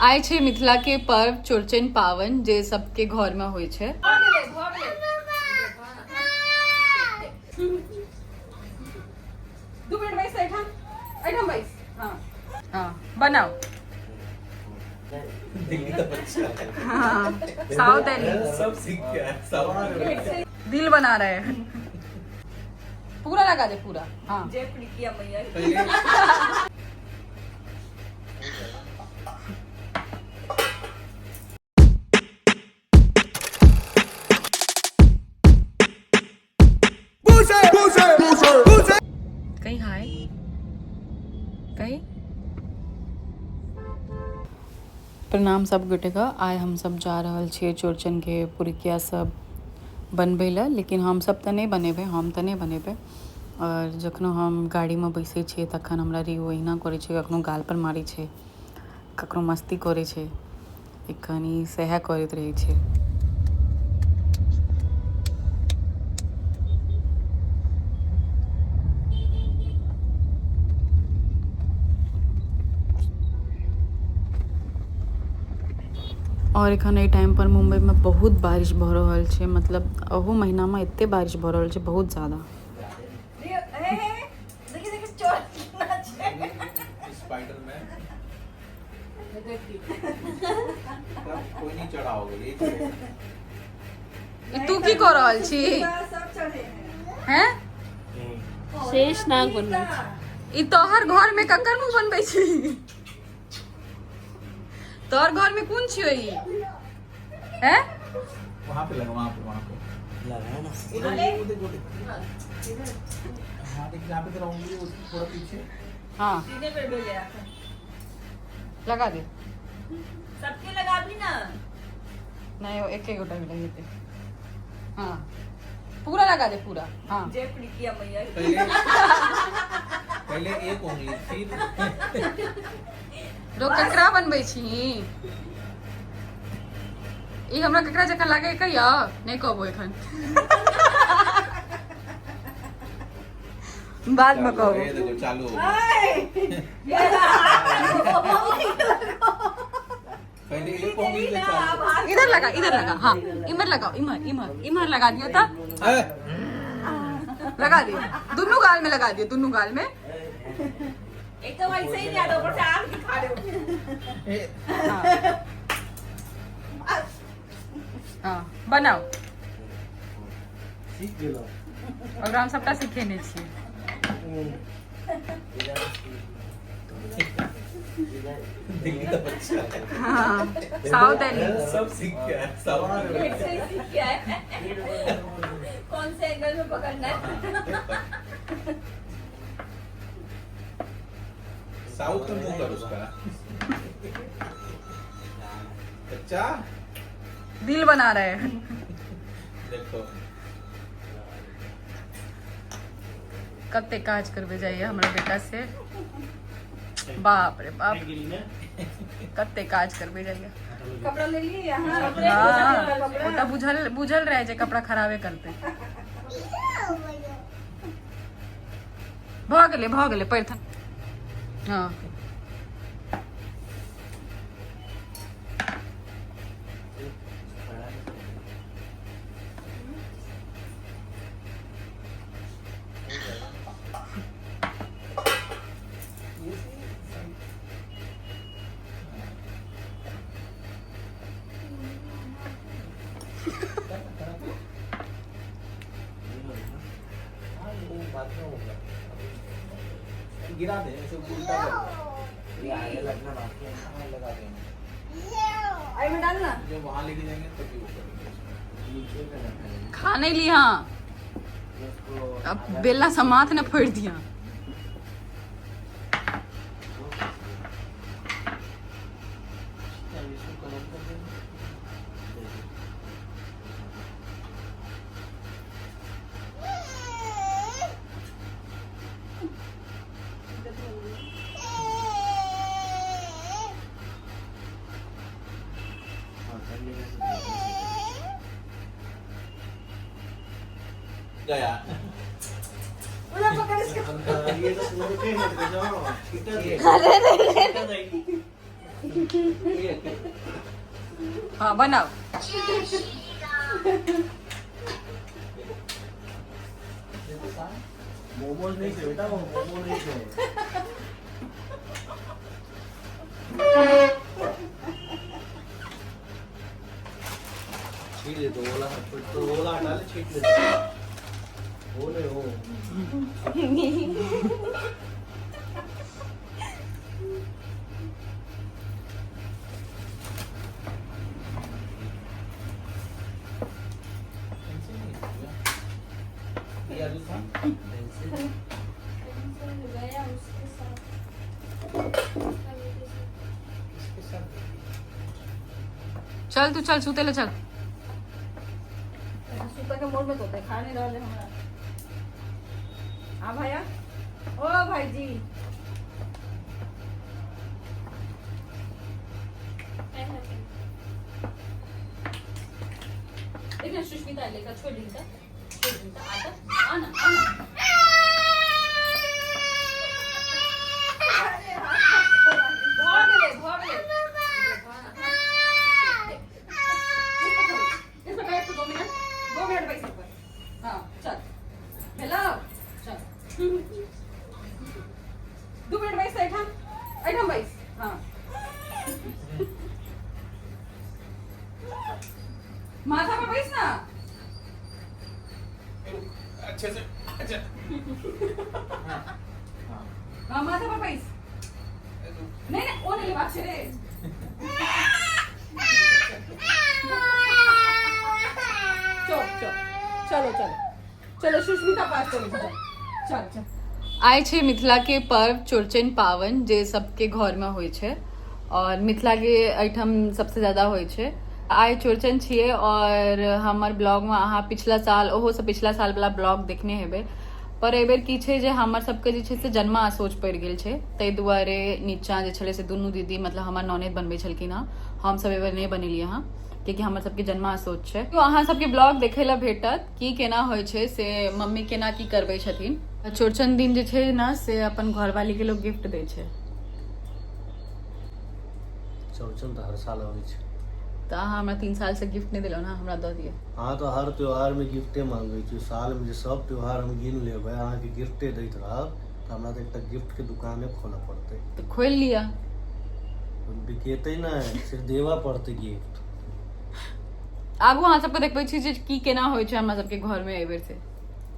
आय छे मिथिला के पर्व चौड़चन पावन जे सबके घर में होय छे। दो मिनट बैस ऐठम बैस। हाँ बनाओ। दिल्ली का बच्चा हाँ साउथ दिल्ली सब सीख गया है, साउथ दिल बना रहे हैं। पूरा लगा दे पूरा। हाँ जय प्रिकिया मैया। कहीं हाय कहीं प्रणाम सब गोटे का। आइ हम सब जा रहल छियै चौड़चन के पुरिकिया सब बनबै लए, लेकिन हम सब तऽ नहीं बनेबै, हम तऽ नहीं बनेबै। और जखनो हम गाड़ी में बैसे छियै तखन हमरा रियो ओहिना करे छै, कखनो गाल पर मारै छै, कखनो मस्ती करे छै, एखन ई सएह करैत रहै छै। और एखन एहि टाइम पर मुंबई में बहुत बारिश भऽ रहल छै, मतलब अहू महीना में एते बारिश भऽ रहल छै, बहुत ज़्यादा। स्पाइडरमैन कोई नहीं चढ़ा होगा ये तू की कर रहल छी हैं? शेष नाग बनबै छी। ई तोहर घर में ककर मुंह बनबै छी? तोहर घर में कौन छियो ई? हैं? वहाँ पे लगा, वहाँ पे लगा है ना। उधर हाँ देख जहाँ पे तेरा उंगली वो थोड़ा पीछे। हाँ सीधे पे भेजे लगा दे। सबके लगा भी ना। नहीं वो एक गोटा भी लगे थे। हाँ पूरा लगा दे पूरा। हाँ जय प्रिकिया मैया। पहले एक उंगली फिर रो ककरा बनबै छी? ई हमरा ककरा जकाँ लागे कहिया नहीं कहबो एखन। बाद में कहबो। ये देखो चालू हो गया। पहले एक उंगली से चालू। इधर लगा हाँ इमर लगाओ, इमर लगा दियो तो लगा दियो, दोनों गाल में लगा दियो, दोनों गाल में। एक तो वैसे ही नहीं आता, ऊपर से आग दिखा रहे हो। हाँ बनाओ। सीख गेलो। और हम सबटा सिखेने छियै। दिल्ली का बच्चा हाँ साउथ दिल्ली सब सीख गया है, साउथ ऐसे ही सीख गया है। कौन से एंगल में पकड़ना है? साउथ में मुंह कर उसका। बच्चा दिल बना रहे हैं। देखो कते काज करबे जाइए हमरा बेटा से, बाप रे बाप कते काज करबे जाइए। कपड़ा ले लिए यहाँ। हाँ ओटा बुझल रहे जे कपड़ा खराबे करते। भ गेले पैर था। हाँ गिरा दे ऐसे उल्टा कर दे। ये आगे लगना बाकी है ना, लगा देना। आई में डालना। जब वहाँ लेके जाएंगे तभी वो करेंगे। नीचे का रखना है। खा नहीं लिया, अब बेला समात ने फोड़ दिया। गया। उधर पकड़ इसको। ये तो तुम्हारे पे मत जाओ। अरे हाँ बनाओ। मोमोज नहीं थे बेटा, वो मोमो नहीं थे। छील ले तो वाला, तो वाला हटा ले, छील ले वो ले वो। ये आलू था पेंसिल गया उसके साथ। इसके साथ चल तू चल सुते ले चल। सूता के मोड़ में तो खाने डाले हमारा। हाँ भैया, ओ भाई जी, देखना सुष्मिता लेकर छोड़ दी था, आता आना आना। भाग ले इसमें बैठ तो 2 मिनट बैठ पर। हाँ चल हेलो चल 2 मिनट बैठ ऐठम बैठ। हाँ माथा पर बैठ ना। अच्छे से, अच्छा हाँ माथा पर बैठ। नहीं वो नहीं बात रे। चलो सुष्मिता पास करो। चल आय छे मिथिला के पर्व चौड़चन पावन जे सबके घर में होइ छे और मिथिला के एठम सबसे ज्यादा होइ छे। आय चौड़चन छिए और हमर ब्लॉग में अहाँ पिछला साल ओहो से पिछला साल वाला ब्लॉग देखने हेबे। पर एबेर की छे जे हमर सबके जे छे से जन्मा सोच पड़ि गेल छे, ताहि दुआरे नीचा जे छले से दुनू दीदी मतलब हमर ननद बनबे छलखिन हँ, हम सब एबेर नहीं बनेलिए हँ क्योंकि हमर सबके जन्मा सोच छे। तो अहाँ सबके ब्लॉग देखे ला भेटत की केना होइ छे से मम्मी केना की करबे छथिन। चौड़चन दिन जे छे ना से अपन घरवाली के लोग गिफ्ट दे छे। चौड़चन तो हर साल होइ छै। तो अहाँ हमरा 3 साल से गिफ्ट नहीं दिलो ना, हमरा दऽ दिए। हाँ तो हर त्योहार में गिफ्टे मांगे छी। साल में जे सब त्योहार हम गिन लेबै, अहाँ के गिफ्टे दैत रहब तो हमरा तो एकटा गिफ्ट के दुकाने खोलऽ पड़तै। तो खोल लिया। बिकेतै ना, सिर्फ देवा पड़तै गिफ्ट। आगू अहाँ सबके देखबै छी जे की केना होइ छै हमरा सबके घर में एबेर से।